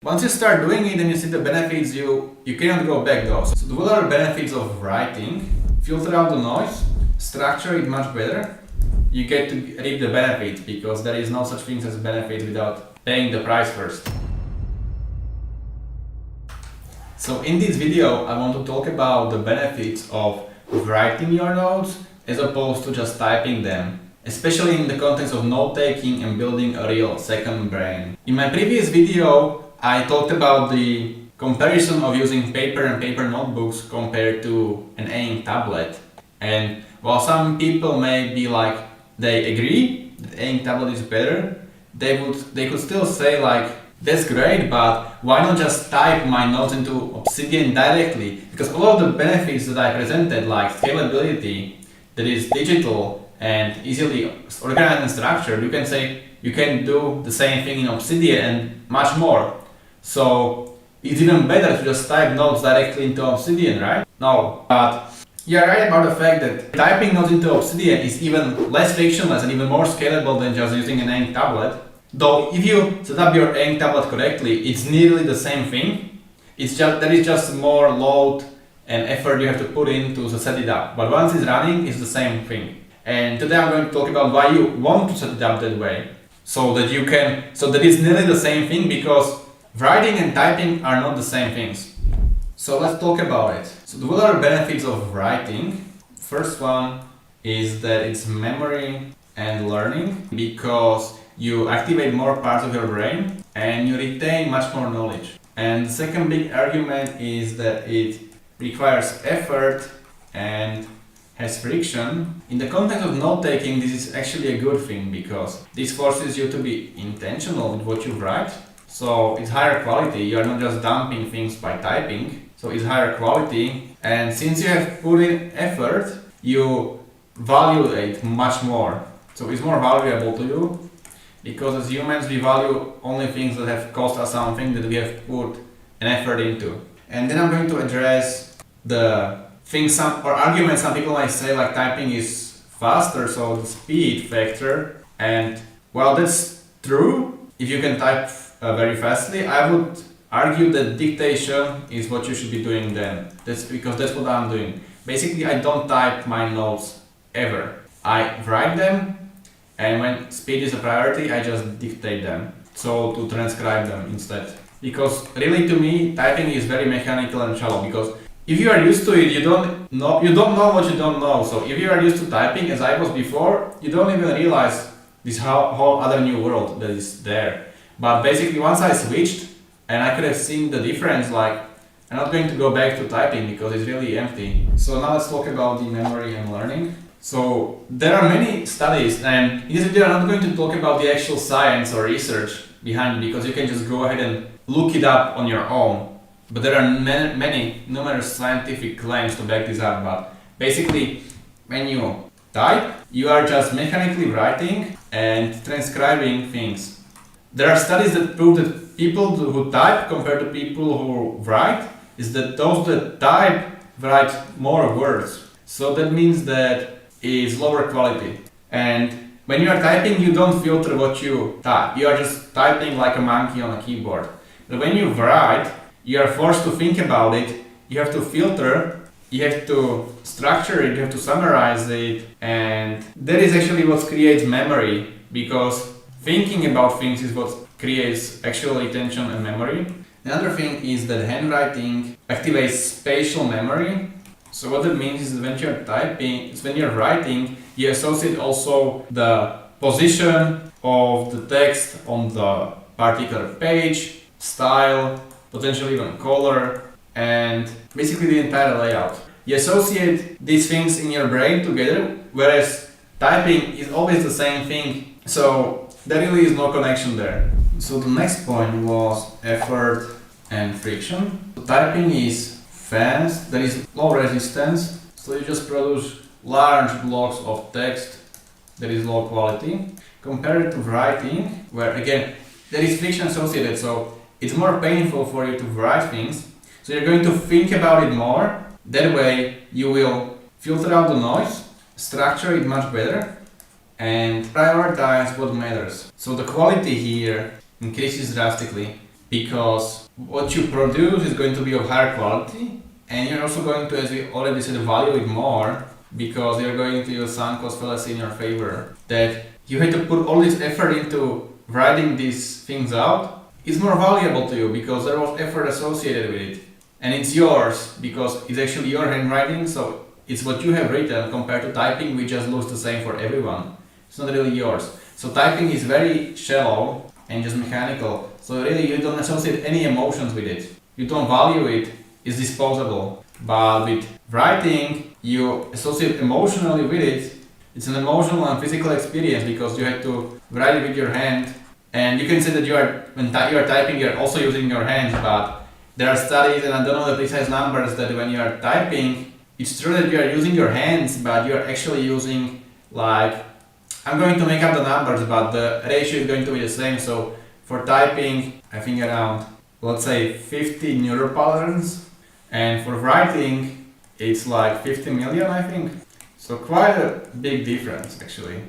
Once you start doing it and you see the benefits, you cannot go back though. So what are the benefits of writing? Filter out the noise, structure it much better. You get to reap the benefits because there is no such thing as a benefit without paying the price first. So in this video, I want to talk about the benefits of writing your notes as opposed to just typing them, especially in the context of note-taking and building a real second brain. In my previous video, I talked about the comparison of using paper and paper notebooks compared to an ink tablet. And while some people may be like, they agree that ink tablet is better, they could still say like, that's great, but why not just type my notes into Obsidian directly? Because all of the benefits that I presented, like scalability, that is digital and easily organized and structured, you can say you can do the same thing in Obsidian and much more. So it's even better to just type notes directly into Obsidian, right? No, but you're right about the fact that typing notes into Obsidian is even less frictionless and even more scalable than just using an ink tablet. Though if you set up your ink tablet correctly, it's nearly the same thing. There is just more load and effort you have to put in to set it up. But once it's running, it's the same thing. And today I'm going to talk about why you want to set it up that way. So that it's nearly the same thing, because writing and typing are not the same things. So let's talk about it. So what are the benefits of writing? First one is that it's memory and learning, because you activate more parts of your brain and you retain much more knowledge. And the second big argument is that it requires effort and has friction. In the context of note-taking, this is actually a good thing, because this forces you to be intentional with what you write. So it's higher quality, you are not just dumping things by typing, so it's higher quality. And since you have put in effort, you value it much more. So it's more valuable to you, because as humans we value only things that have cost us something, that we have put an effort into. And then I'm going to address the things arguments some people might say, like typing is faster, so the speed factor. And well, that's true if you can type very fastly. I would argue that dictation is what you should be doing then. That's what I'm doing. Basically, I don't type my notes ever. I write them, and when speed is a priority, I just dictate them. So to transcribe them instead. Because really, to me, typing is very mechanical and shallow, because if you are used to it, you don't know what you don't know. So if you are used to typing as I was before, you don't even realize this whole other new world that is there. But basically, once I switched and I could have seen the difference, like, I'm not going to go back to typing because it's really empty. So now let's talk about the memory and learning. So there are many studies, and in this video I'm not going to talk about the actual science or research behind it, because you can just go ahead and look it up on your own. But there are numerous scientific claims to back this up. But basically, when you type, you are just mechanically writing and transcribing things. There are studies that prove that people who type compared to people who write, is that those that type write more words. So that means that it's lower quality. And when you are typing, you don't filter what you type. You are just typing like a monkey on a keyboard. But when you write, you are forced to think about it. You have to filter, you have to structure it, you have to summarize it. And that is actually what creates memory, because thinking about things is what creates actual retention and memory. Another thing is that handwriting activates spatial memory. So what that means is that when you're writing, you associate also the position of the text on the particular page, style, potentially even color, and basically the entire layout. You associate these things in your brain together, whereas typing is always the same thing. So there really is no connection there. So the next point was effort and friction. So typing is fast, there is low resistance, so you just produce large blocks of text that is low quality, compared to writing, where again there is friction associated, so it's more painful for you to write things, so you're going to think about it more. That way you will filter out the noise, structure it much better, and prioritize what matters. So the quality here increases drastically, because what you produce is going to be of higher quality, and you're also going to, as we already said, value it more because you're going to use sunk cost fallacy in your favor. That you had to put all this effort into writing these things out is more valuable to you because there was effort associated with it. And it's yours because it's actually your handwriting, so it's what you have written compared to typing, which just looks the same for everyone. It's not really yours. So typing is very shallow and just mechanical. So really you don't associate any emotions with it. You don't value it, it's disposable. But with writing, you associate emotionally with it. It's an emotional and physical experience because you have to write it with your hand. And you can say that when you are typing, you're also using your hands, but there are studies, and I don't know the precise numbers, that when you are typing, it's true that you are using your hands, but you are actually using, like, I'm going to make up the numbers, but the ratio is going to be the same. So for typing, I think around, let's say 50 neuropatterns, and for writing, it's like 50 million, I think. So quite a big difference, actually.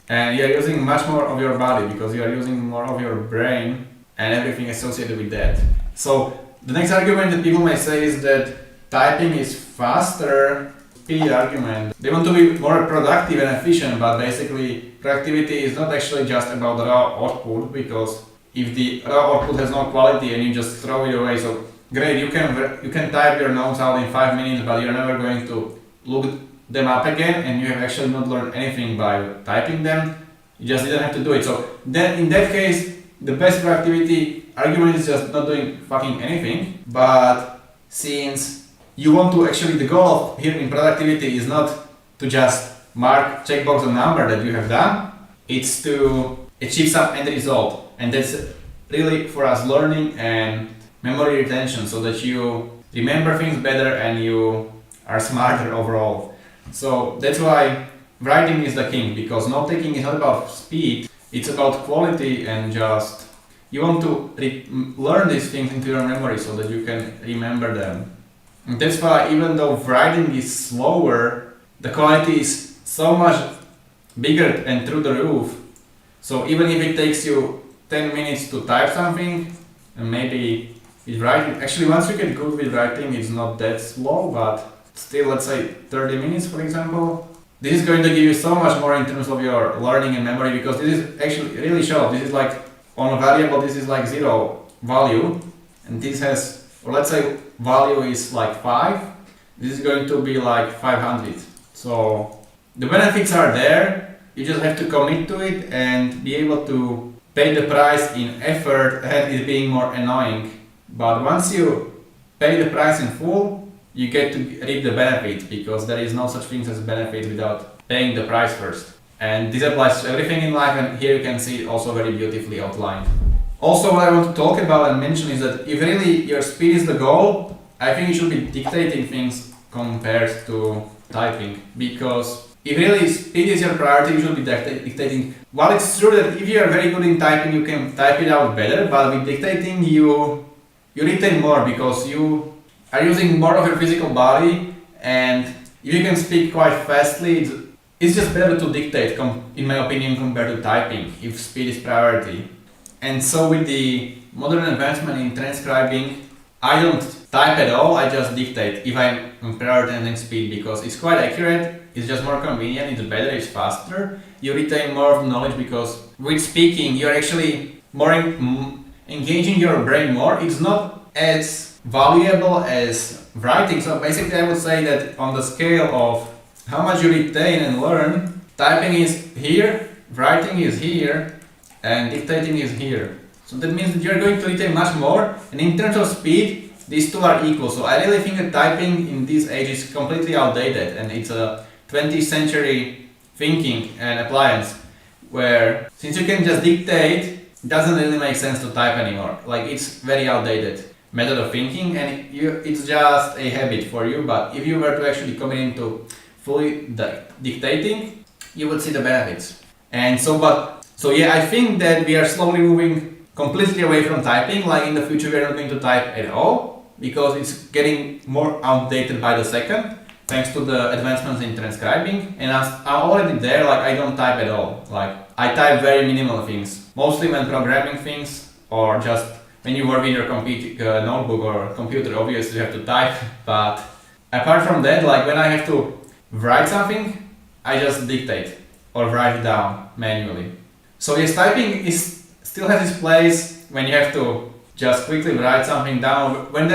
And you're using much more of your body because you are using more of your brain and everything associated with that. So the next argument that people may say is that typing is faster. Speed argument. They want to be more productive and efficient, but basically productivity is not actually just about the raw output, because if the raw output has no quality and you just throw it away, so great, you can type your notes out in 5 minutes, but you're never going to look them up again, and you have actually not learned anything by typing them. You just didn't have to do it. So then in that case, the best productivity argument is just not doing fucking anything. But since you want to actually, the goal of here in productivity is not to just checkbox a number that you have done, it's to achieve some end result. And that's really for us learning and memory retention, so that you remember things better and you are smarter overall. So that's why writing is the king, because note taking is not about speed, it's about quality, and just you want to learn these things into your memory so that you can remember them. And that's why even though writing is slower, the quality is so much bigger and through the roof. So even if it takes you 10 minutes to type something, and maybe with writing, actually once you get good with writing, it's not that slow, but still, let's say 30 minutes, for example. This is going to give you so much more in terms of your learning and memory, because this is actually really shallow. This is like, on a variable, this is like 0 value, and this has, or let's say value is like 5. This is going to be like 500. So the benefits are there. You just have to commit to it and be able to pay the price in effort and it being more annoying. But once you pay the price in full, you get to reap the benefits, because there is no such thing as benefit without paying the price first. And this applies to everything in life, and here you can see it also very beautifully outlined. Also, what I want to talk about and mention is that if really your speed is the goal, I think you should be dictating things compared to typing, because if really speed is your priority, you should be dictating. While it's true that if you are very good in typing, you can type it out better, but with dictating you retain more, because you are using more of your physical body, and if you can speak quite fastly, it's just better to dictate, in my opinion, compared to typing, if speed is priority. And so with the modern advancement in transcribing, I don't type at all, I just dictate if I'm prioritizing speed, because it's quite accurate, it's just more convenient, it's better, it's faster. You retain more of the knowledge, because with speaking, you're actually more engaging your brain more. It's not as valuable as writing. So basically I would say that on the scale of how much you retain and learn, typing is here, writing is here, and dictating is here. So that means that you're going to retain much more, and in terms of speed, these two are equal. So I really think that typing in this age is completely outdated, and it's a 20th century thinking and appliance, where since you can just dictate, it doesn't really make sense to type anymore. Like, it's very outdated method of thinking, and it's just a habit for you. But if you were to actually commit into fully dictating, you would see the benefits. And so yeah, I think that we are slowly moving completely away from typing. Like, in the future we are not going to type at all, because it's getting more outdated by the second, thanks to the advancements in transcribing. And I'm already there, like, I don't type at all. Like, I type very minimal things, mostly when programming things or just when you work in your notebook or computer, obviously you have to type, but apart from that, like when I have to write something, I just dictate or write it down manually. So yes, typing still has its place when you have to just quickly write something down. It wouldn't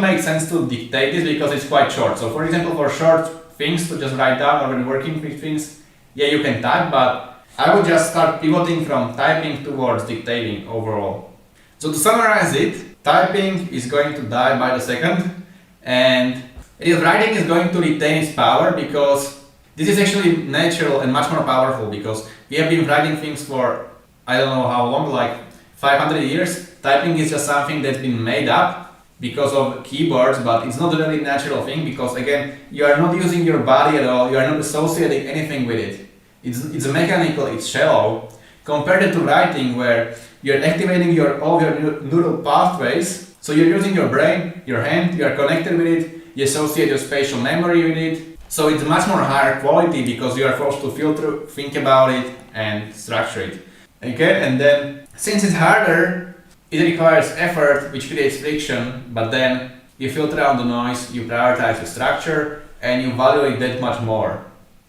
make sense to dictate this because it's quite short. So for example, for short things to just write down, or when working with things, yeah, you can type, but I would just start pivoting from typing towards dictating overall. So to summarize it, typing is going to die by the second, and writing is going to retain its power because this is actually natural and much more powerful, because we have been writing things for I don't know how long, like 500 years. Typing is just something that's been made up because of keyboards, but it's not a really natural thing because again, you are not using your body at all, you are not associating anything with it. It's mechanical, it's shallow, compared to writing where you're activating all your neural pathways. So you're using your brain, your hand, you are connected with it, you associate your spatial memory with it. So it's much more higher quality because you are forced to filter, think about it, and structure it. Okay, and then since it's harder, it requires effort, which creates friction, but then you filter out the noise, you prioritize the structure, and you value it that much more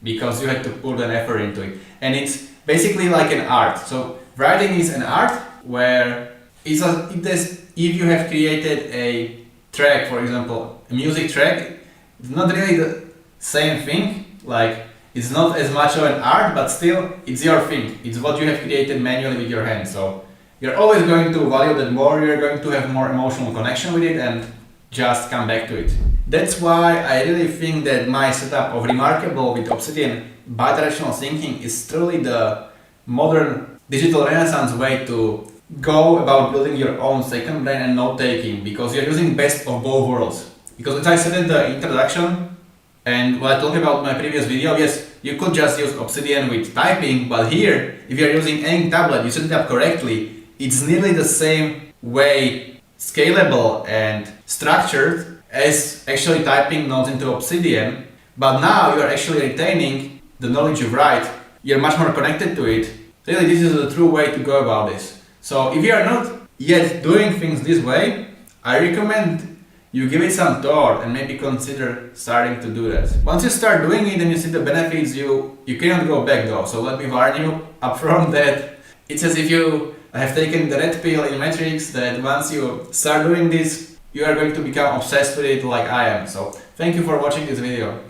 because you had to put an effort into it. And it's basically like an art. So writing is an art where if you have created a track, for example, a music track, it's not really the same thing. Like, it's not as much of an art, but still it's your thing. It's what you have created manually with your hands. So you're always going to value that more, you're going to have more emotional connection with it and just come back to it. That's why I really think that my setup of Remarkable with Obsidian bi-directional thinking is truly the modern digital renaissance way to go about building your own second brain and note-taking, because you're using best of both worlds. Because as I said in the introduction, and what I talked about in my previous video, yes, you could just use Obsidian with typing, but here, if you're using any tablet, you set it up correctly, it's nearly the same way, scalable and structured as actually typing notes into Obsidian, but now you're actually retaining the knowledge you write, you're much more connected to it. Really, this is the true way to go about this. So if you are not yet doing things this way, I recommend you give it some thought and maybe consider starting to do that. Once you start doing it and you see the benefits, you cannot go back though. So let me warn you up front that it's as if you have taken the red pill in Matrix, that once you start doing this, you are going to become obsessed with it like I am. So thank you for watching this video.